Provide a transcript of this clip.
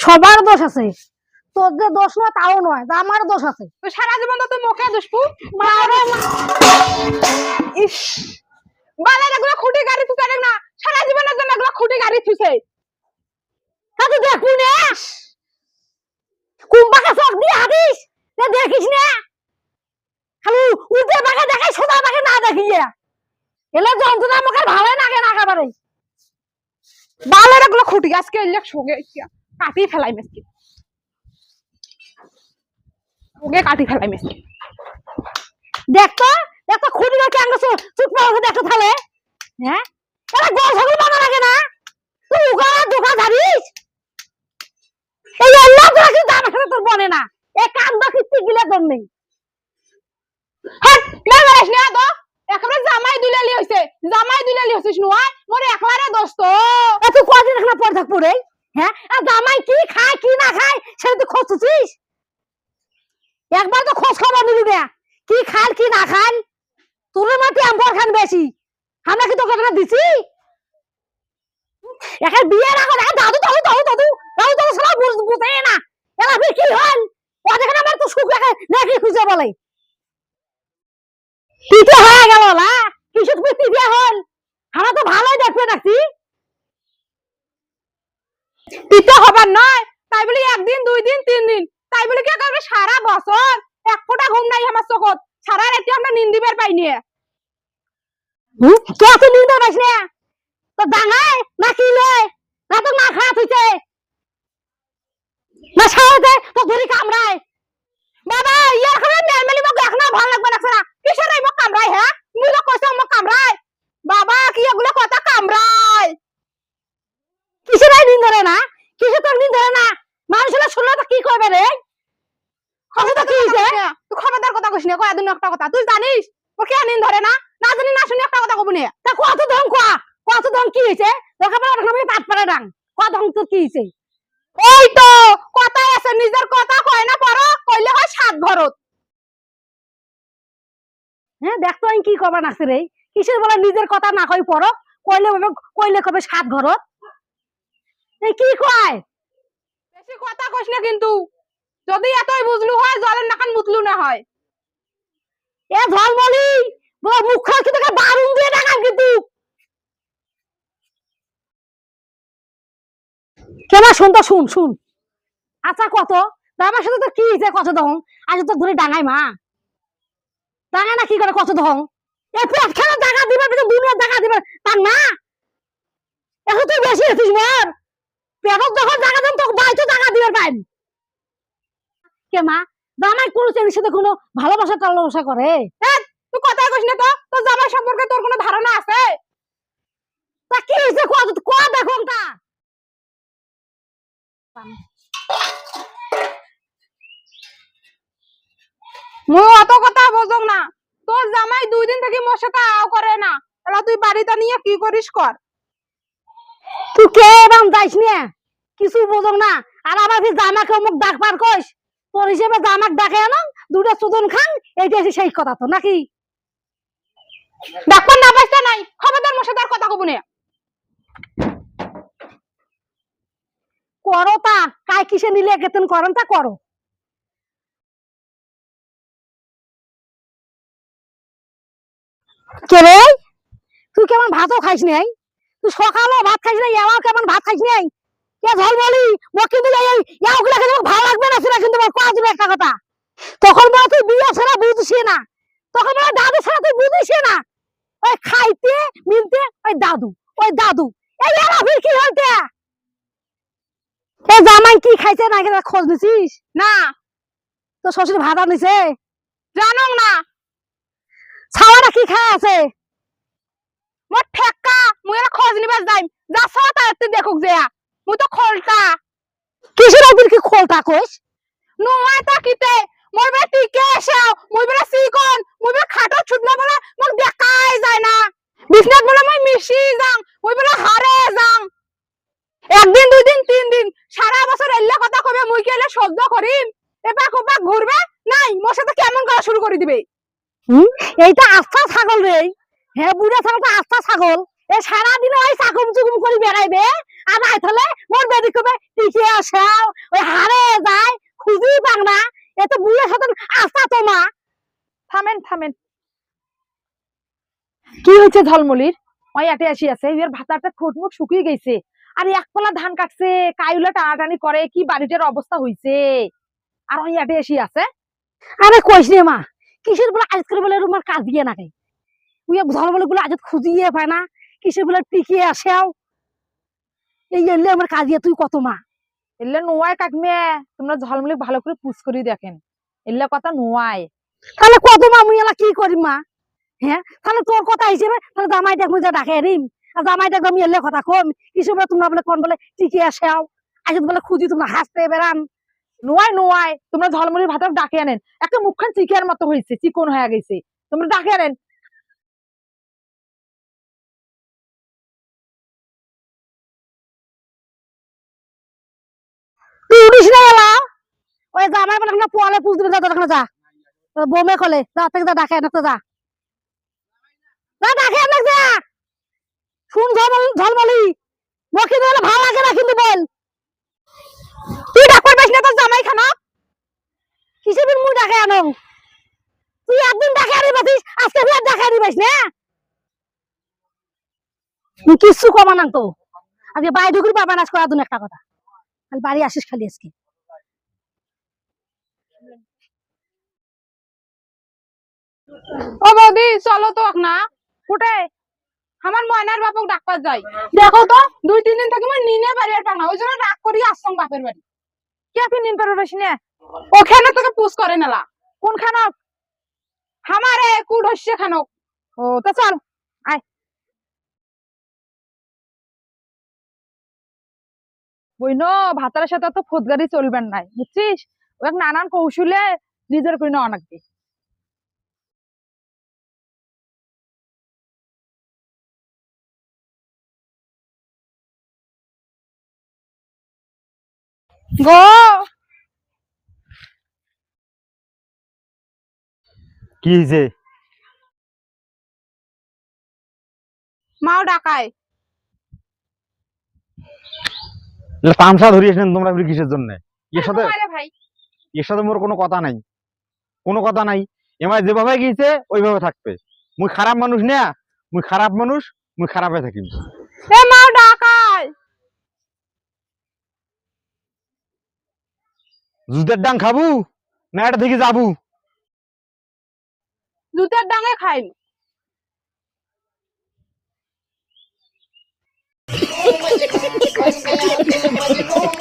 সবার দোষ আছে, তোর যে দোষ না তাও নয়, আমার দোষ আছে। সারা জীবন তো তুই মুখে দুষ্পু মারে ইস বালার এগুলো খুঁটি গাড়ি তুই জানেন না, সারা জীবনের জন্য এগুলো খুঁটি গাড়ি থুইছে। তুই দেখবি না কুম্বাকে চোখ দিয়ে হাঁটিস, দেখিস না খালি উল্টে পাকে দেখাই, সোজা পাকে না দেখিয়ে এলে যন্ত্রণা মুখে ভালো নাকে না একেবারে। বালার এগুলো খুঁটি আজকে এলে সঙ্গে কাটি ফেলাই মেসকি, ওকে কাটি ফেলাই মেসকি। দেখতো দেখতো খুঁটি কেন চুপ করে দেখতো তাহলে। হ্যাঁ এটা গোল ছাগল বানা লাগে না, তুই উগাড়া দোকা ধারিস এই আল্লাহ তোরা কিন্তু আমার সাথে তোর বনে না, এই কান্দ কিস্তি গিলে তোর নেই। হ্যাঁ না মারিস না তো, একেবারে জামাই দুলালি হইছে, জামাই দুলালি হইছিস নয় মোরে একলারে দোস্ত। তুই কদিন এখানে পড়ে থাকবো রে? হ্যাঁ আর জামাই কি খায় কি না খায় সেটা তুই খোঁজছিস? একবার তো খোঁজ খবর নিবি না কি খাল কি না খাল। তোর মাটি আম্বর খান বেশি, আমরা কি তোকে টাকা দিছি? এখন বিয়ের আগে দেখা দাদু দাদু দাদু দাদু দাদু দাদু সব বুঝে না, এরা কি হল ওদের আমার তো সুখ রাখে নাকি খুঁজে বলে তিতে হয়ে গেল না কিছু তুমি তিতে হল, আমরা তো ভালোই দেখবে নাকি। দিতে হবার নয় তাই বলি একদিন দুই দিন তিন দিন, তাই বলি কি একেবারে সারা বছর এক ফোঁটা ঘুম নাই আমার চোখত, সারা রাতে আমরা নিন্দি বের পাইনি। কে তুই নিন্দা পাইস না? তো ডাঙায় না কি লয় না তো না খারাপ হইছে না সারাতে তো ধরি কামড়ায়। বাবা ইয়ার খাবে নরমালি মগ এখনো ভালো লাগবে না সারা কিসের এই মগ কামড়ায়। হ্যাঁ মুই তো কইছ মগ কামড়ায়, বাবা কি এগুলো কথা কামড়ায়। কিসের নিন্দরে না কিসে তোর নিন্দরে না, মানুষেরা শুনলে তো কি করবে রে? খবরদার কি হইছে? তুই খবরদার কথা কইস না, কয় দিন একটা কথা তুই জানিস ও কে নিন ধরে না, না জানি না শুনি একটা কথা কব না। তা কত ধন কত ধন কি হয়েছে তোকে আমি পাত পারে ডাং কত ধন তোর কি হয়েছে? ওই তো কথাই আছে, নিজের কথা কয় না পর কইলে হয় সাত ভরত। হ্যাঁ দেখতো আমি কি করবা নাকছে রে, কিসের বলে নিজের কথা না কই পর কইলে কবে সাত ঘরত এই কি কয়? বেশি কথা কইস না কিন্তু, যদি এতই বুঝলু হয় জলের নাকান মুতলু না হয়। এ ঝলমলি মুখ খাওয়া কি তোকে বারুন দিয়ে ডাকান কিন্তু কেমন শুন তো শুন শুন। আচ্ছা কত আমার সাথে তো কি হয়েছে কত দং আজ তো ধরে ডাঙাই মা ডাঙায় না কি করে কত দং এ পেট খেলা টাকা দিবে দুনিয়া টাকা দিবে তার না এখন তুই বেশি হচ্ছিস মর পেটত যখন টাকা দেন তোকে বাইতে টাকা দিবে পাইন কে মা জামাই কোনো চেনির সাথে কোনো ভালোবাসা টালোবাসা করে? তুই কথাই কইস না তো, তোর জামাই সম্পর্কে তোর কোনো ধারণা আছে? তা কি হয়েছে কত ক দেখো তা মো অত কথা বোঝং না, তোর জামাই দুই দিন থেকে মোর সাথে আও করে না, এলা তুই বাড়িটা নিয়ে কি করিস কর। তুই কে এরম যাইস না কিছু বোঝো না, আর আবার জামাকে অমুক ডাক পার কইস তোর হিসেবে জামাক ডাকে আনো দুটা চুদন খান এইটা হচ্ছে সেই কথা তো নাকি? ডাক্তার না পাইছে নাই, খবরদার মোর সাথে আর কথা কব না। করো তা কাই কিসে নিলে গেতেন করেন তা করো। কে রে তুই কেমন ভাতও খাইস নাই, তুই সকালও ভাত খাইস নাই এবার কেমন ভাত খাইস নাই? কে ঝল বলি ও কিন্তু ইয়াগুলা খেলে ভালো লাগবে না সেটা কিন্তু কয়া দিবে একটা কথা, তখন বলে তুই বিয়ে ছাড়া বুঝিস না, তখন বলে দাদু ছাড়া তুই বুঝিস না, ওই খাইতে মিলতে ওই দাদু এই এরা ফির কি হইতে এ জামাই কি খাইছে না খেতে খোঁজ নিছিস? না তো শ্বশুর ভাত আনিছে জানো না, ছাওয়াটা কি খায় আছে? মোর ঠেক্কা মুই এরা খোঁজ নিবার যাই, যা সব তার তুই দেখুক যে মুই তো খোলটা। কিসের একদিন কি খোলটা কইস? নয় তা কিতে মোর বে টিকে এসাও, মুই বলে সিকন মুই বলে খাটো ছুটনা বলে মোক দেখাই যায় না, বিছনাত বলে মই মিশি যাং, মুই বলে হারে যাং। একদিন দুই দিন তিন দিন সারা বছর এল্লা কথা কবে মুই কি এলে সহ্য করিম? এবার কোপা ঘুরবে নাই মোর সাথে কেমন করা শুরু করে দিবে। এইটা আস্থা ছাগল রে, হ্যাঁ বুড়া ছাগলটা আস্থা ছাগল, এ সারাদিন ওই চাকুম চুকুম করে বেড়াইবে আর রাইত হলে মোর বেদি কবে টিকে আসেও ওই হারে যায় খুঁজি পাং না এত বুড়ির সাথে আসা তোমা থামেন থামেন কি হয়েছে ঝলমলির ওই আটে আসি আছে এর ভাতাটা ঠোঁট মুখ শুকিয়ে গেছে আর এক পালা ধান কাটছে কাইলা টানাটানি করে কি বাড়িটার অবস্থা হইছে আর ওই আটে আসি আছে আরে কইস রে মা কিসের বলে আজকের বলে রুমার কাজ দিয়ে নাকি ওই ঝলমলে গুলো আজ খুঁজিয়ে পায় না কিসের বলে টিকিয়ে আসেও এই এলে আমার কাজ দিয়ে তুই কত মা এলে নোয়ায় কাকমে তোমরা ঝলমলি ভালো করে পুষ করে দেখেন এলে কথা নোয়ায় তাহলে কত মা মুই এলা কি করি মা হ্যাঁ তাহলে তোর কথা হিসেবে তাহলে জামাই দেখ মুই যা ডাকে রিম আর জামাই দেখ আমি এলে কথা কম কিসের বলে তোমরা বলে কোন বলে টিকিয়ে আসেও আজ বলে খুঁজি তোমরা হাসতে বেড়ান নোয়ায় নোয়ায় তোমরা ঝলমলির ভাতা ডাকে আনেন একটা মুখখান চিকের মতো হয়েছে চিকন হয়ে গেছে তোমরা ডাকে আনেন তুই উঠিস না এলা ওই জামাই বলে না পোয়ালে পুষ দিবে যা তোর যা বোমে খোলে যা থেকে যা ডাকে না তো যা যা ডাকে না যা শুন ঝলমলি মকি দিলে ভালো লাগে না কিন্তু বল তুই ডাকবার পাইস না তোর জামাই খানা কিসের মুই ডাকে আনো তুই একদিন ডাকে আনি বাতিস আজকে ফের ডাকে আনি পাইস না কিছু কমা না তো আজকে বাড়ি ঢুকুর পাবা নাচ করা দিন একটা কথা খালি বাড়ি আসিস খালি আজকে ও বৌদি চলো তো না কোটে আমার ময়নার বাপক ডাকবার যাই দেখো তো 2-3 দিন থেকে মই নিনে বাড়ি আর পানা ওই জন্য রাগ করি আসছং বাপের বাড়ি কি আপনি নিন পারবে বেশি না ওখানে তোকে পুষ করে নেলা কোন খানক আমারে কুড হচ্ছে খানক ও তো চল আয় বইন ভাতারের সাথে তো ফোদগারি চলবেন নাই বুঝছিস ও এক নানান কৌশলে নিজের করে নেওয়া লাগবে গো কি হয়েছে? মাও ডাকায় তামসা ধরিয়েছেন তোমরা কিসের জন্য? এর সাথে ভাই এর সাথে মোর কোনো কথা নাই, কোনো কথা নাই। এমাই যেভাবে গিয়েছে ওইভাবে থাকবে। মুই খারাপ মানুষ না, মুই খারাপ মানুষ, মুই খারাপে থাকি। এ মাও ডাকায় জুতের ডাং খাবু না এটা থেকে যাবু? জুতের ডাঙে খাই